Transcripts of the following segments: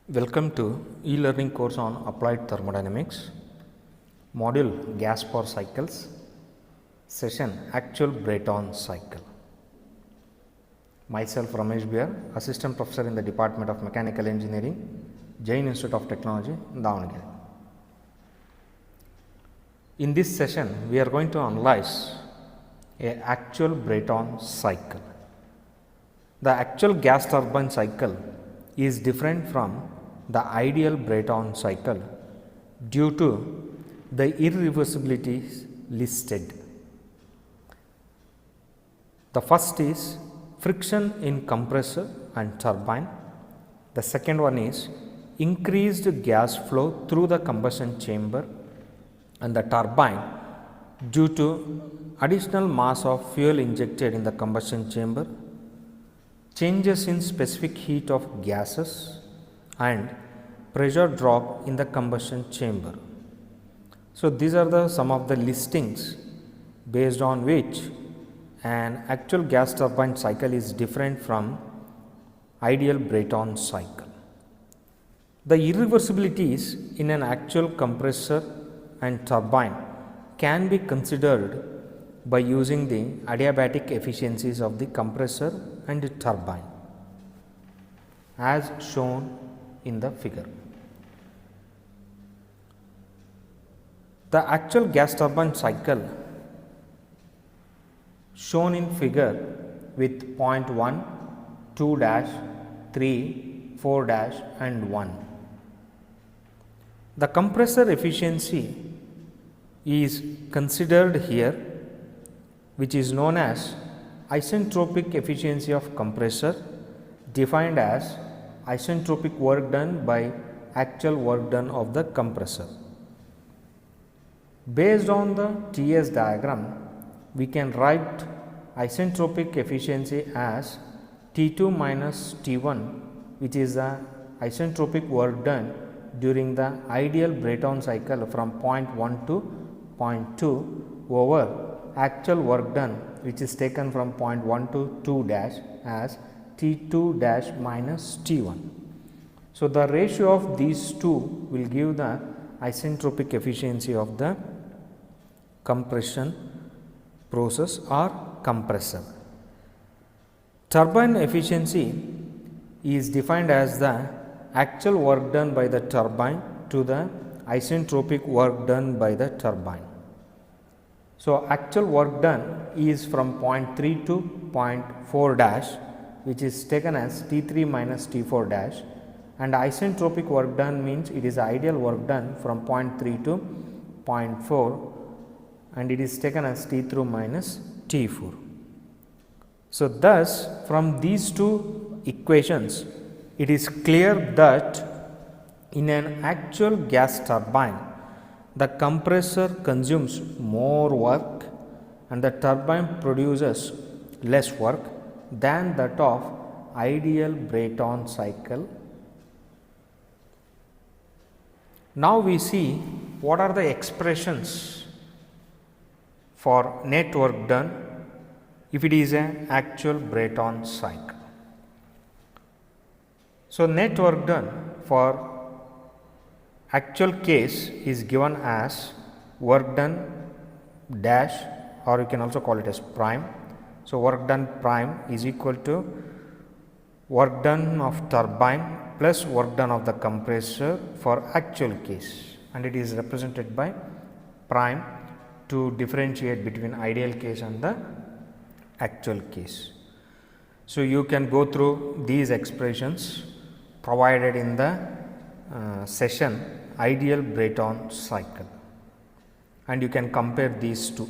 Welcome to e-learning course on Applied Thermodynamics, module Gas Power Cycles, session Actual Brayton Cycle. Myself Ramesh Biyar, Assistant Professor in the Department of Mechanical Engineering, Jain Institute of Technology, Davangere. In this session, we are going to analyze a actual Brayton cycle. The actual gas turbine cycle is different from the ideal Brayton cycle due to the irreversibilities listed. The first is friction in compressor and turbine. The second one is increased gas flow through the combustion chamber and the turbine due to additional mass of fuel injected in the combustion chamber, changes in specific heat of gases and pressure drop in the combustion chamber. So, these are some of the listings based on which an actual gas turbine cycle is different from ideal Brayton cycle. The irreversibilities in an actual compressor and turbine can be considered by using the adiabatic efficiencies of the compressor and the turbine as shown in the figure. The actual gas turbine cycle shown in figure with point 1, 2 dash, 3, 4 dash and 1. The compressor efficiency is considered here, which is known as isentropic efficiency of compressor, defined as isentropic work done by actual work done of the compressor. Based on the TS diagram, we can write isentropic efficiency as T2 minus T1, which is the isentropic work done during the ideal Brayton cycle from point 1 to point 2 over actual work done, which is taken from point 1 to 2 dash as T2 dash minus T1. So, the ratio of these two will give the isentropic efficiency of the compression process or compressor. Turbine efficiency is defined as the actual work done by the turbine to the isentropic work done by the turbine. So, actual work done is from point 3 to point 4 dash, which is taken as T3 minus T4 dash, and isentropic work done means it is ideal work done from point 3 to point 4 and it is taken as T3 minus T4. So, thus from these two equations it is clear that in an actual gas turbine the compressor consumes more work and the turbine produces less work than that of ideal Brayton cycle. Now, we see what are the expressions for net work done if it is an actual Brayton cycle. So, net work done for actual case is given as work done dash, or you can also call it as prime. So, work done prime is equal to work done of turbine plus work done of the compressor for actual case, and it is represented by prime to differentiate between ideal case and the actual case. So, you can go through these expressions provided in the session ideal Brayton cycle, and you can compare these two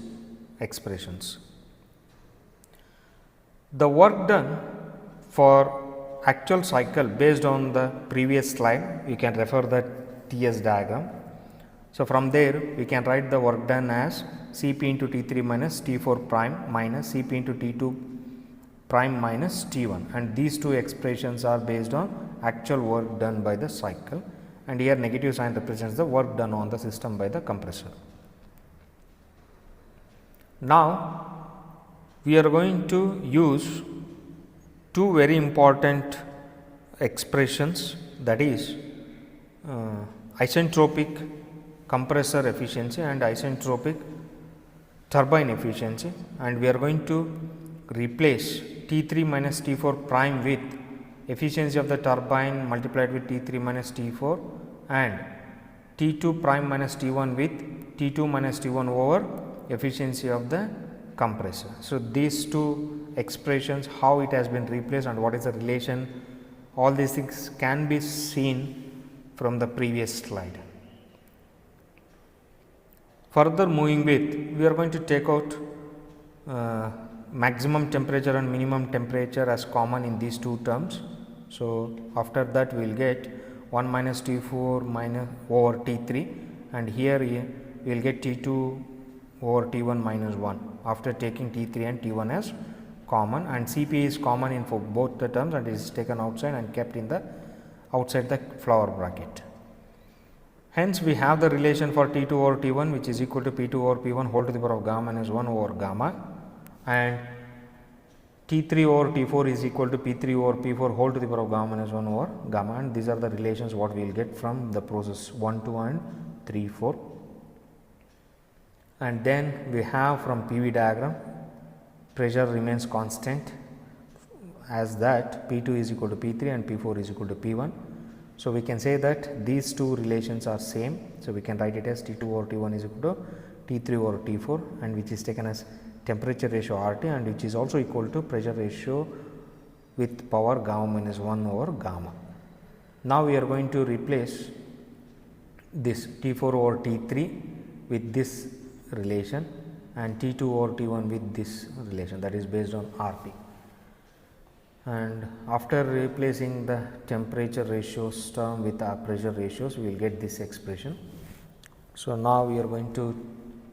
expressions. The work done for actual cycle based on the previous slide, you can refer the TS diagram. So, from there we can write the work done as Cp into T3 minus T4 prime minus Cp into T2 prime minus T1, and these two expressions are based on actual work done by the cycle, and here negative sign represents the work done on the system by the compressor. Now, we are going to use two very important expressions that is isentropic compressor efficiency and isentropic turbine efficiency, and we are going to replace T3 minus T4 prime with efficiency of the turbine multiplied with T3 minus T4 and T2 prime minus T1 with T2 minus T1 over efficiency of the compressor. So, these two expressions, how it has been replaced and what is the relation, all these things can be seen from the previous slide. Further moving with, we are going to take out maximum temperature and minimum temperature as common in these two terms. So, after that we will get 1 minus T4 minus over T3, and here we will get T2 over T1 minus 1 after taking T3 and T1 as common, and Cp is common in for both the terms and is taken outside and kept in the outside the flower bracket. Hence, we have the relation for T2 over T1 which is equal to P2 over P1 whole to the power of gamma minus 1 over gamma, and T3 over T4 is equal to P3 over P4 whole to the power of gamma minus 1 over gamma, and these are the relations what we will get from the process 1, 2 and 3, 4. And then we have from PV diagram, pressure remains constant as that P2 is equal to P3 and P4 is equal to P1. So, we can say that these two relations are same. So, we can write it as T2 over T1 is equal to T3 over T4, and which is taken as temperature ratio RT, and which is also equal to pressure ratio with power gamma minus 1 over gamma. Now, we are going to replace this T4 over T3 with this relation and T2 over T1 with this relation, that is based on RT. And after replacing the temperature ratios term with our pressure ratios, we will get this expression. So, now we are going to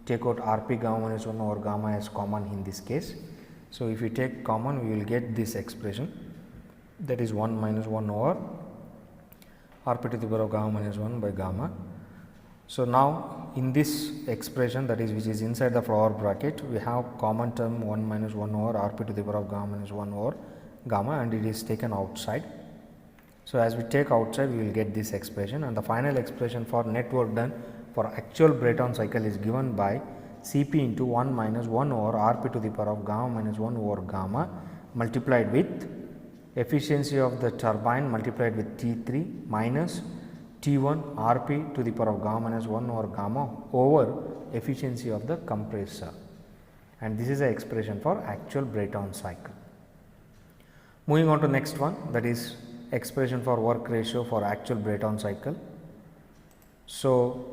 take out Rp gamma minus 1 over gamma as common in this case. So, if we take common, we will get this expression, that is 1 minus 1 over Rp to the power of gamma minus 1 by gamma. So, now in this expression, that is which is inside the flower bracket, we have common term 1 minus 1 over Rp to the power of gamma minus 1 over gamma, and it is taken outside. So, as we take outside, we will get this expression, and the final expression for net work done for actual Brayton cycle is given by Cp into 1 minus 1 over Rp to the power of gamma minus 1 over gamma multiplied with efficiency of the turbine multiplied with T3 minus T1 Rp to the power of gamma minus 1 over gamma over efficiency of the compressor, and this is the expression for actual Brayton cycle. Moving on to next one, that is expression for work ratio for actual Brayton cycle. So,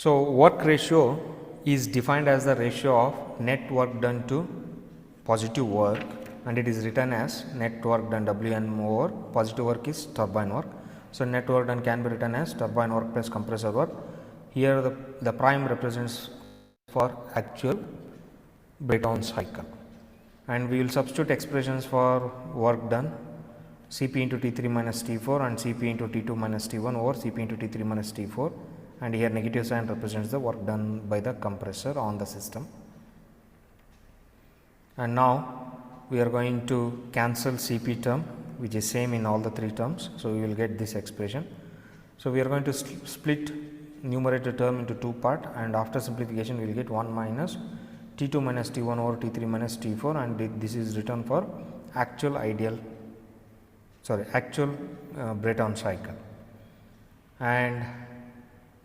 work ratio is defined as the ratio of net work done to positive work, and it is written as net work done Wm over positive work is turbine work. So, net work done can be written as turbine work plus compressor work. Here the prime represents for actual Brayton cycle, and we will substitute expressions for work done Cp into T3 minus T4 and Cp into T2 minus T1 over Cp into T3 minus T4, and here negative sign represents the work done by the compressor on the system. And now we are going to cancel Cp term which is same in all the three terms. So, we will get this expression. So, we are going to split numerator term into two part, and after simplification we will get 1 minus T2 minus T1 over T3 minus T4, and this is written for actual Brayton cycle. And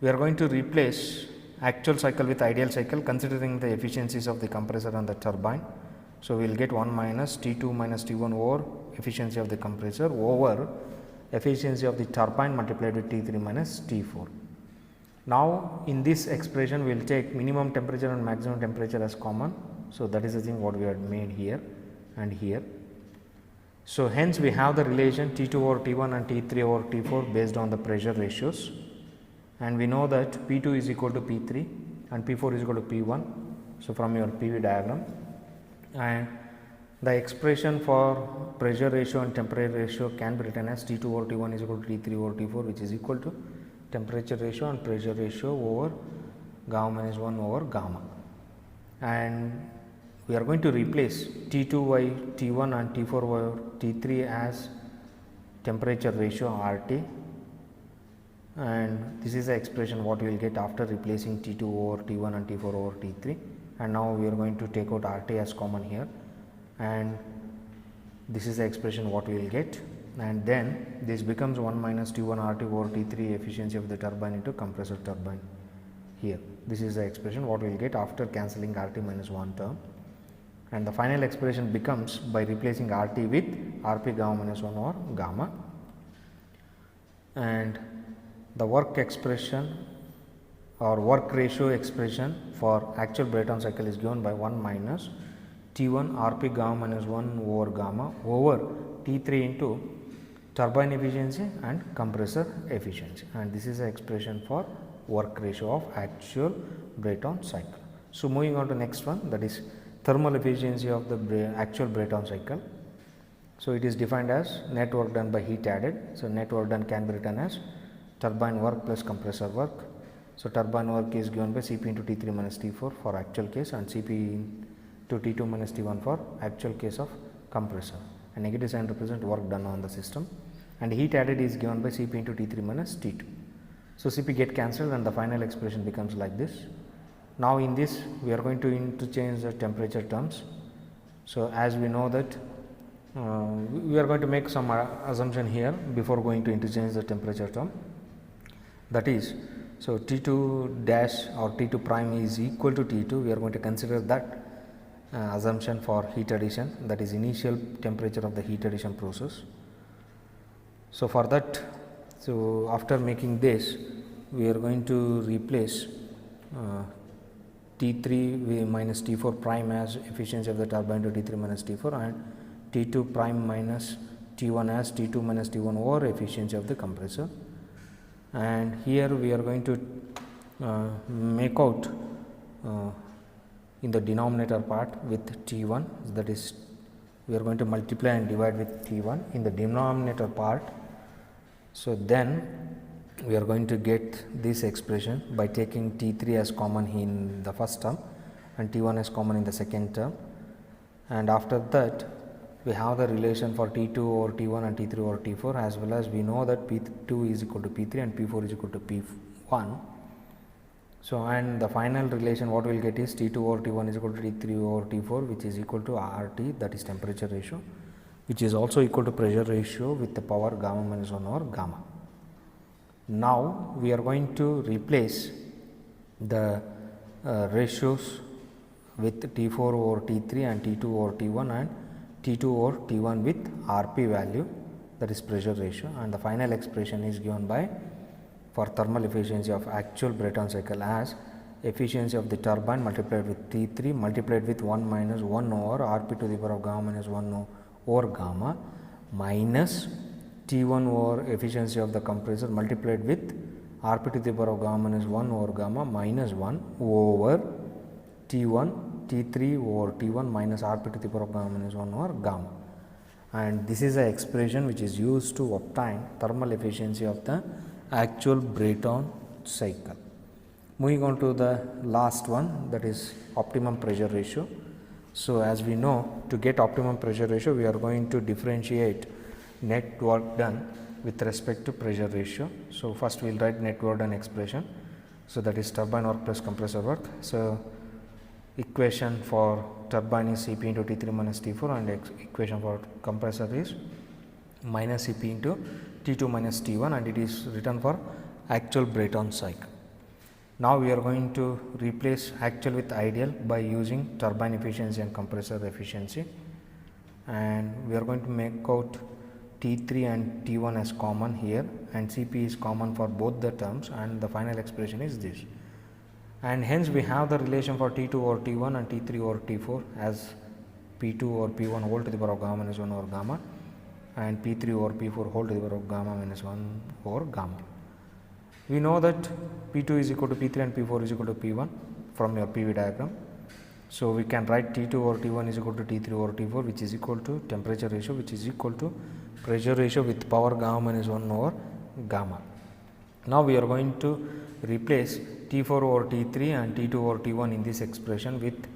we are going to replace actual cycle with ideal cycle considering the efficiencies of the compressor and the turbine. So, we will get 1 minus T2 minus T1 over efficiency of the compressor over efficiency of the turbine multiplied with T3 minus T4. Now, in this expression we will take minimum temperature and maximum temperature as common. So, that is the thing what we had made here and here. So, hence we have the relation T2 over T1 and T3 over T4 based on the pressure ratios, and we know that P2 is equal to P3 and P4 is equal to P1. So, from your PV diagram, and the expression for pressure ratio and temperature ratio can be written as T2 over T1 is equal to T3 over T4, which is equal to temperature ratio and pressure ratio over gamma minus 1 over gamma. And we are going to replace T2 by T1 and T4 by T3 as temperature ratio RT, and this is the expression what we will get after replacing T2 over T1 and T4 over T3. And now we are going to take out RT as common here, and this is the expression what we will get, and then this becomes 1 minus T1 RT over T3 efficiency of the turbine into compressor turbine here. This is the expression what we will get after cancelling RT minus 1 term, and the final expression becomes by replacing RT with RP gamma minus 1 over gamma, and the work expression or work ratio expression for actual Brayton cycle is given by 1 minus T1 RP gamma minus 1 over gamma over T3 into turbine efficiency and compressor efficiency, and this is the expression for work ratio of actual Brayton cycle. So, moving on to next one, that is thermal efficiency of the actual Brayton cycle. So, it is defined as net work done by heat added. So, net work done can be written as turbine work plus compressor work. So, turbine work is given by Cp into T3 minus T4 for actual case, and Cp into T2 minus T1 for actual case of compressor, and negative sign represent work done on the system, and heat added is given by Cp into T3 minus T2. So, Cp get cancelled and the final expression becomes like this. Now, in this we are going to interchange the temperature terms. So, as we know that we are going to make some assumption here before going to interchange the temperature term, that is, so T2 dash or T2 prime is equal to T2. We are going to consider that assumption for heat addition, that is initial temperature of the heat addition process. So, for that, so after making this, we are going to replace T3 minus T4 prime as efficiency of the turbine to T3 minus T4, and T2 prime minus T1 as T2 minus T1 over efficiency of the compressor. And here we are going to make out in the denominator part with T1, that is, we are going to multiply and divide with T1 in the denominator part. So, then we are going to get this expression by taking T3 as common in the first term and T1 as common in the second term, and after that we have the relation for T2 over T1 and T3 over T4, as well as we know that P2 is equal to P3 and P4 is equal to P1. So, and the final relation what we will get is T2 over T1 is equal to T3 over T4, which is equal to RT, that is temperature ratio, which is also equal to pressure ratio with the power gamma minus 1 over gamma. Now, we are going to replace the ratios with T4 over T3 and T2 over T1 and T2 over T1 with RP value, that is pressure ratio, and the final expression is given by for thermal efficiency of actual Brayton cycle as efficiency of the turbine multiplied with T3 multiplied with 1 minus 1 over RP to the power of gamma minus 1 over gamma minus T1 over efficiency of the compressor multiplied with RP to the power of gamma minus 1 over gamma minus 1 over T1 T3 over T1 minus RP to the power of gamma minus 1 over gamma, and this is the expression which is used to obtain thermal efficiency of the actual Brayton cycle. Moving on to the last one, that is optimum pressure ratio. So, as we know, to get optimum pressure ratio we are going to differentiate net work done with respect to pressure ratio. So, first we will write net work done expression. So, that is turbine work plus compressor work. So, equation for turbine is Cp into T3 minus T4, and equation for compressor is minus Cp into T2 minus T1, and it is written for actual Brayton cycle. Now, we are going to replace actual with ideal by using turbine efficiency and compressor efficiency, and we are going to make out T3 and T1 as common here, and Cp is common for both the terms, and the final expression is this. And hence, we have the relation for T2 over T1 and T3 over T4 as P2 over P1 whole to the power of gamma minus 1 over gamma, and P3 over P4 whole to the power of gamma minus 1 over gamma. We know that P2 is equal to P3 and P4 is equal to P1 from your PV diagram. So, we can write T2 over T1 is equal to T3 over T4, which is equal to temperature ratio, which is equal to pressure ratio with power gamma minus 1 over gamma. Now, we are going to replace T4 over T3 and T2 over T1 in this expression with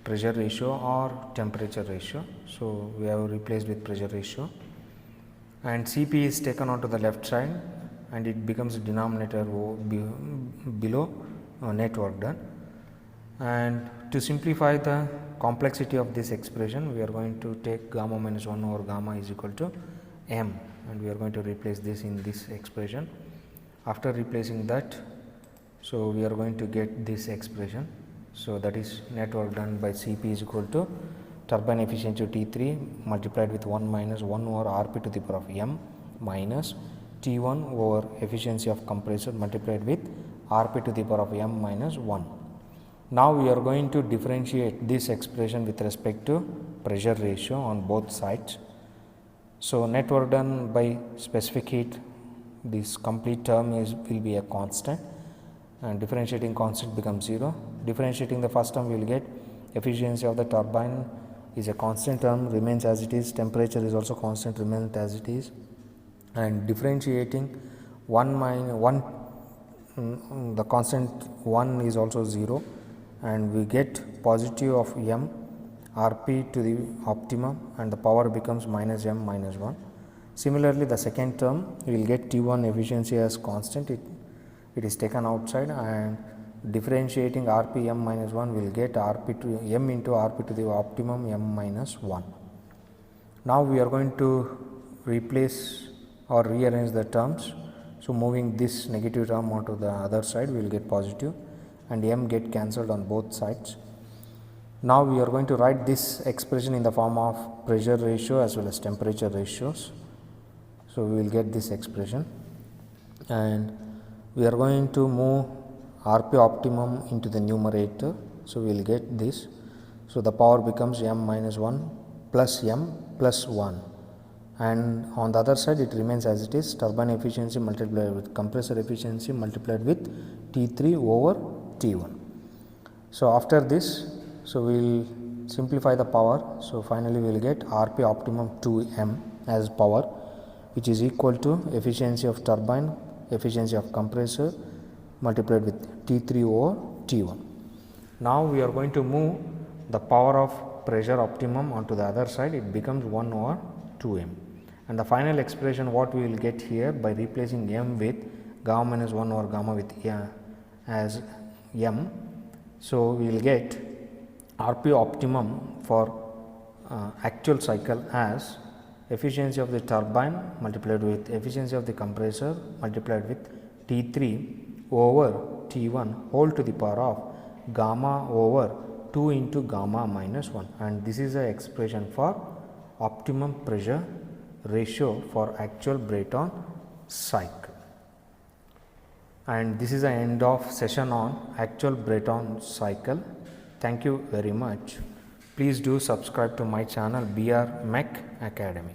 pressure ratio or temperature ratio. So we have replaced with pressure ratio, and Cp is taken onto the left side and it becomes denominator below net work done. And to simplify the complexity of this expression, we are going to take gamma minus 1 over gamma is equal to m, and we are going to replace this in this expression. After replacing that, so we are going to get this expression. So that is net work done by Cp is equal to turbine efficiency of T3 multiplied with 1 minus 1 over Rp to the power of m minus T1 over efficiency of compressor multiplied with Rp to the power of m minus 1. Now we are going to differentiate this expression with respect to pressure ratio on both sides. So net work done by specific heat, this complete term will be a constant, and differentiating constant becomes 0. Differentiating the first term, we will get efficiency of the turbine is a constant term, remains as it is. Temperature is also constant, remains as it is. And differentiating 1 minus 1, the constant 1 is also 0, and we get positive of m Rp to the optimum, and the power becomes minus m minus 1. Similarly, the second term we will get T1 efficiency as constant, it is taken outside, and differentiating Rp m minus 1 will get Rp to m into Rp to the optimum m minus 1. Now we are going to replace or rearrange the terms. So moving this negative term onto the other side, we will get positive, and m get cancelled on both sides. Now we are going to write this expression in the form of pressure ratio as well as temperature ratios. So we will get this expression, and we are going to move Rp optimum into the numerator. So we will get this. So the power becomes m minus 1 plus m plus 1, and on the other side it remains as it is, turbine efficiency multiplied with compressor efficiency multiplied with T3 over T1. So after this, so we will simplify the power. So finally we will get Rp optimum 2m as power, which is equal to efficiency of turbine, efficiency of compressor multiplied with T3 over T1. Now we are going to move the power of pressure optimum onto the other side, it becomes 1 over 2m. And the final expression what we will get here by replacing m with gamma minus 1 over gamma with as m. So we will get Rp optimum for actual cycle as efficiency of the turbine multiplied with efficiency of the compressor multiplied with T3 over T1 whole to the power of gamma over 2 into gamma minus 1, and this is the expression for optimum pressure ratio for actual Brayton cycle. And this is the end of session on actual Brayton cycle. Thank you very much. Please do subscribe to my channel BR Mech Academy.